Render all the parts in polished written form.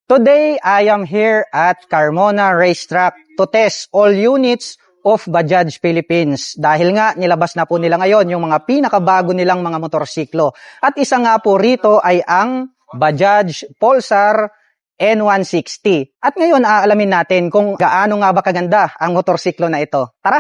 Today, I am here at Carmona Racetrack to test all units of Bajaj Philippines. Dahil nga, nilabas na po nila ngayon yung mga pinakabago nilang mga motorsiklo. At isa nga po rito ay ang Bajaj Pulsar N160. At ngayon, aalamin natin kung gaano nga ba kaganda ang motorsiklo na ito. Tara!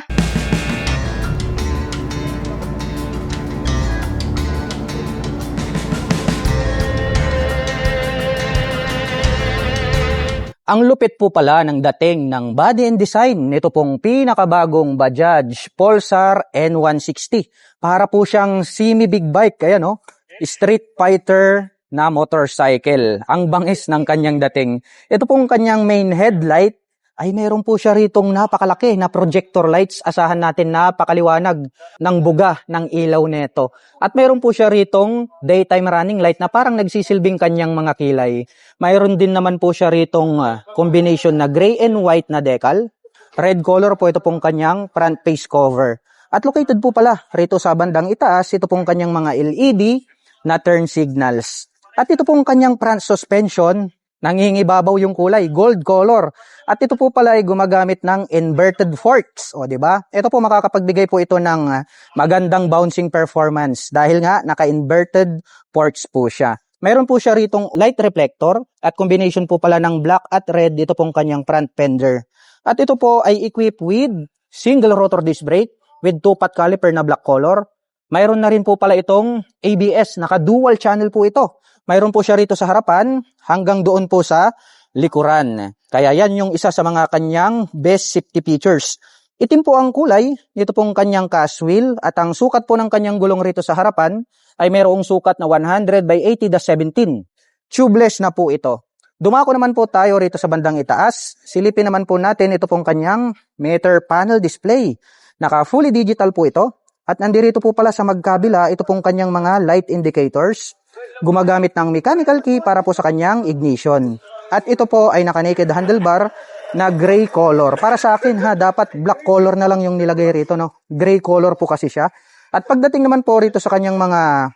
Ang lupit po pala ng dating ng body and design nito pong pinakabagong Bajaj Pulsar N160. Para po siyang semi-big bike, ayan o, street fighter na motorcycle. Ang bangis ng kanyang dating. Ito pong kanyang main headlight ay meron po siya ritong napakalaki na projector lights. Asahan natin napakaliwanag ng buga ng ilaw nito. At meron po siya ritong daytime running light na parang nagsisilbing kanyang mga kilay. Mayroon din naman po siya ritong combination na gray and white na decal. Red color po ito pong kanyang front face cover. At located po pala rito sa bandang itaas, ito pong kanyang mga LED na turn signals. At ito pong kanyang front suspension, nangingibabaw yung kulay, gold color. At ito po pala ay gumagamit ng inverted forks. O, di ba? Ito po makakapagbigay po ito ng magandang bouncing performance dahil nga naka-inverted forks po siya. Meron po siya ritong light reflector at combination po pala ng black at red dito pong kanyang front fender. At ito po ay equipped with single rotor disc brake with 2-pot caliper na black color. Mayroon na rin po pala itong ABS, naka-dual channel po ito. Mayroon po siya rito sa harapan hanggang doon po sa likuran. Kaya yan yung isa sa mga kanyang best safety features. Itim po ang kulay, ito pong kanyang cast wheel at ang sukat po ng kanyang gulong rito sa harapan ay mayroong sukat na 100 by 80/17. Tubeless na po ito. Dumako naman po tayo rito sa bandang itaas. Silipin naman po natin ito pong kanyang meter panel display. Naka fully digital po ito. At nandirito po pala sa magkabila ito pong kanyang mga light indicators. Gumagamit ng mechanical key para po sa kanyang ignition. At ito po ay naka-naked handlebar na gray color. Para sa akin dapat black color na lang yung nilagay rito, no? Gray color po kasi siya. At pagdating naman po rito sa kanyang mga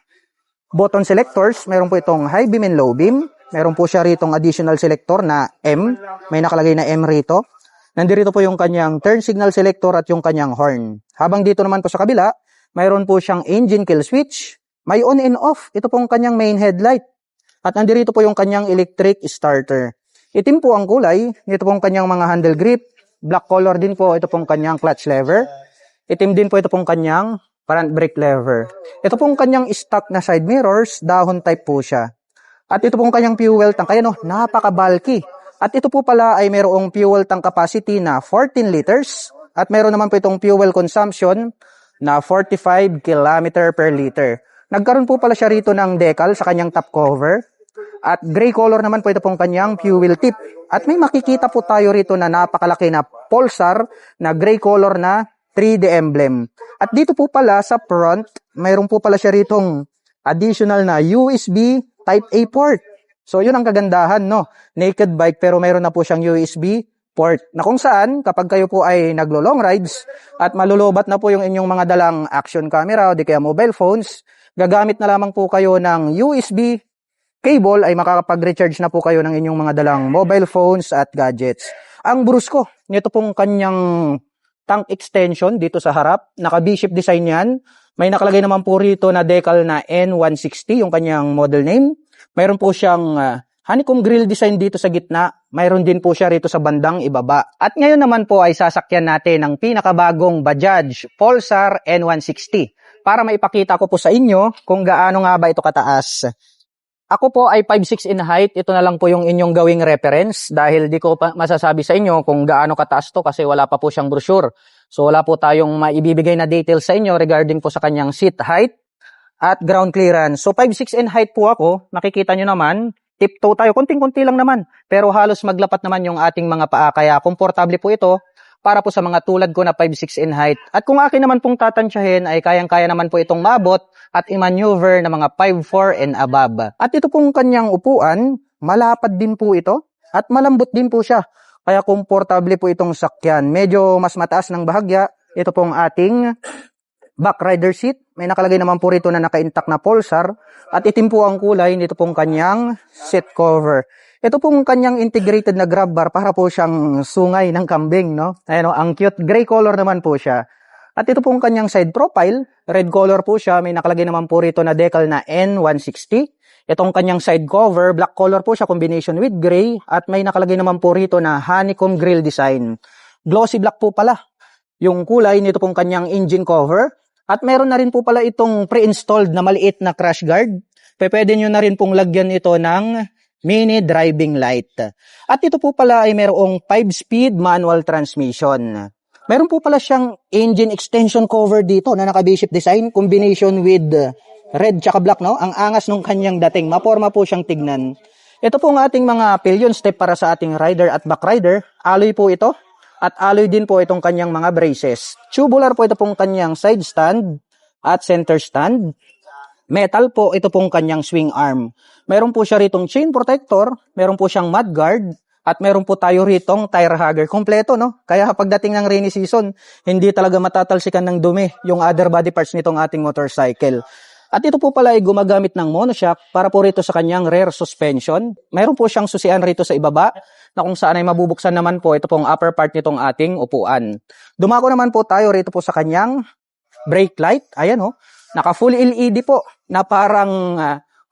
button selectors, meron po itong high beam and low beam. Meron po siya ritong additional selector na M. May nakalagay na M rito. Nandito po yung kanyang turn signal selector at yung kanyang horn. Habang dito naman po sa kabila, mayroon po siyang engine kill switch. May on and off. Ito pong kanyang main headlight. At nandito po yung kanyang electric starter. Itim po ang kulay. Ito pong kanyang mga handle grip. Black color din po. Ito pong kanyang clutch lever. Itim din po ito pong kanyang front brake lever. Ito pong kanyang stock na side mirrors. Dahon type po siya. At ito pong kanyang fuel tank. Ayan o, napaka-bulky. At ito po pala ay mayroong fuel tank capacity na 14 liters. At mayroon naman po itong fuel consumption na 45 km per liter. Nagkaroon po pala siya rito ng decal sa kanyang top cover. At gray color naman po ito pong kanyang fuel tip. At may makikita po tayo rito na napakalaki na Pulsar na gray color na 3D emblem. At dito po pala sa front, mayroon po pala siya ritong additional na USB Type-A port. So yun ang kagandahan, no? Naked bike pero mayroon na po siyang USB port. Na kung saan, kapag kayo po ay naglo-long rides at malulobat na po yung inyong mga dalang action camera o di kaya mobile phones, gagamit na lamang po kayo ng USB cable ay makakapag-recharge na po kayo ng inyong mga dalang mobile phones at gadgets. Ang brusko, nito pong kanyang tank extension dito sa harap, naka V-shape design yan. May nakalagay naman po rito na decal na N160, yung kanyang model name. Mayroon po siyang honeycomb grill design dito sa gitna. Mayroon din po siya rito sa bandang ibaba. At ngayon naman po ay sasakyan natin ang pinakabagong Bajaj Pulsar N160 para maipakita ko po sa inyo kung gaano nga ba ito kataas. Ako po ay 5'6" in height. Ito na lang po yung inyong gawing reference dahil di ko pa masasabi sa inyo kung gaano kataas to kasi wala pa po siyang brochure. So wala po tayong maibibigay na details sa inyo regarding po sa kanyang seat height at ground clearance. So 5'6" in height po ako. Nakikita nyo naman, tiptoe tayo. Konting-konti lang naman. Pero halos maglapat naman yung ating mga paa. Kaya komportable po ito para po sa mga tulad ko na 5'6" in height. At kung akin naman pong tatansyahin ay kayang-kaya naman po itong mabot at i-maneuver na mga 5'4" and above. At ito pong kanyang upuan, malapad din po ito at malambot din po siya. Kaya komportable po itong sakyan. Medyo mas mataas ng bahagya. Ito pong ating back rider seat. May nakalagay naman po rito na naka-intact na Pulsar. At itim po ang kulay nito pong kanyang seat cover. Ito pong kanyang integrated na grab bar para po siyang sungay ng kambing, no? Ayan, no? Ang cute. Gray color naman po siya. At ito pong kanyang side profile. Red color po siya. May nakalagay naman po rito na decal na N160. Itong kanyang side cover, black color po siya, combination with gray. At may nakalagay naman po rito na honeycomb grill design. Glossy black po pala yung kulay nito pong kanyang engine cover. At meron na rin po pala itong pre-installed na maliit na crash guard. Pwede nyo na rin pong lagyan ito ng mini driving light. At ito po pala ay merong 5-speed manual transmission. Meron po pala siyang engine extension cover dito na naka V-shape design, combination with red tsaka black, no? Ang angas nung kanyang dating. Maporma po siyang tignan. Ito po ang ating mga pillion step para sa ating rider at back rider. Alloy po ito. At alloy din po itong kanyang mga braces. Tubular po ito pong kanyang side stand at center stand. Metal po ito pong kanyang swing arm. Meron po siya ritong chain protector, meron po siyang mudguard, at meron po tayo ritong tire hugger. Kompleto, no? Kaya pagdating ng rainy season, hindi talaga matatalsikan ng dumi yung other body parts nitong ating motorcycle. At ito po pala ay gumagamit ng monoshock para po rito sa kanyang rear suspension. Meron po siyang susian rito sa ibaba na kung saan ay mabubuksan naman po ito pong upper part nitong ating upuan. Dumako naman po tayo rito po sa kanyang brake light. Ayan, oh. Naka full LED po na parang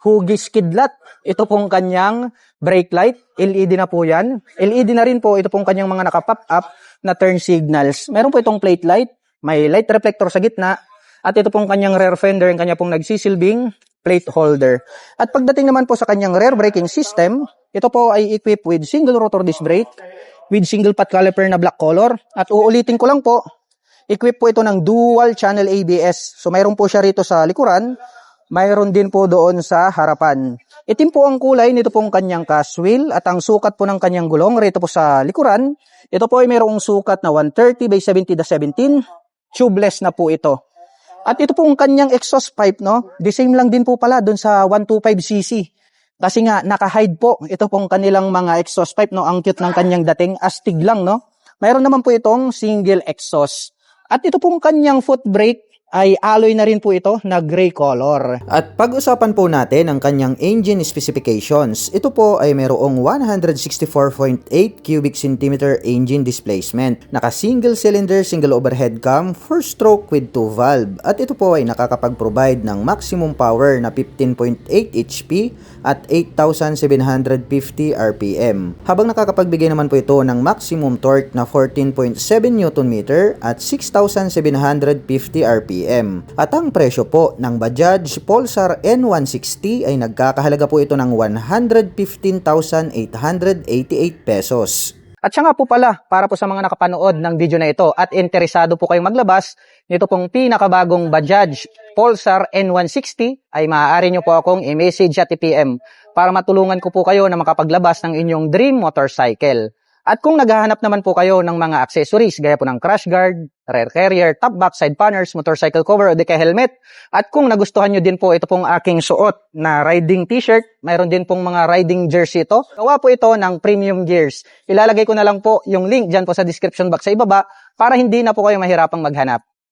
hugis kidlat. Ito pong kanyang brake light. LED na po yan. LED na rin po ito pong kanyang mga naka-pop up na turn signals. Meron po itong plate light. May light reflector sa gitna. At ito pong kanyang rear fender, yung kanya pong nagsisilbing plate holder. At pagdating naman po sa kanyang rear braking system, ito po ay equipped with single rotor disc brake, with single pot caliper na black color. At uulitin ko lang po, equip po ito ng dual channel ABS. So mayroon po siya rito sa likuran, mayroon din po doon sa harapan. Itim po ang kulay nito pong kanyang cast wheel at ang sukat po ng kanyang gulong rito po sa likuran. Ito po ay mayroong sukat na 130 by 70/17. Tubeless na po ito. At ito pong kanyang exhaust pipe, no? The same lang din po pala doon sa 125cc. Kasi nga naka-hide po ito pong kanilang mga exhaust pipe, no? Ang cute ng kanyang dating, astig lang, no? Mayroon naman po itong single exhaust. At ito pong kanyang foot brake ay alloy na rin po ito na gray color. At pag-usapan po natin ang kanyang engine specifications. Ito po ay mayroong 164.8 cubic centimeter engine displacement. Naka single cylinder, single overhead cam, 4-stroke with 2 valve. At ito po ay nakakapag-provide ng maximum power na 15.8 HP at 8,750 RPM. Habang nakakapagbigay naman po ito ng maximum torque na 14.7 Nm at 6,750 RPM. At ang presyo po ng Bajaj Pulsar N160 ay nagkakahalaga po ito ng 115,888 pesos. At siya nga po pala, para po sa mga nakapanood ng video na ito at interesado po kayong maglabas, nito pong pinakabagong Bajaj Pulsar N160 ay maaari nyo po akong i-message at i-PM para matulungan ko po kayo na makapaglabas ng inyong dream motorcycle. At kung naghahanap naman po kayo ng mga accessories gaya po ng crash guard, rear carrier, top box, side panners, motorcycle cover o di kaya helmet, at kung nagustuhan nyo din po ito pong aking suot na riding t-shirt, mayroon din pong mga riding jersey ito. Gawa po ito ng premium gears. Ilalagay ko na lang po yung link dyan po sa description box sa ibaba para hindi na po kayo mahirapang maghanap.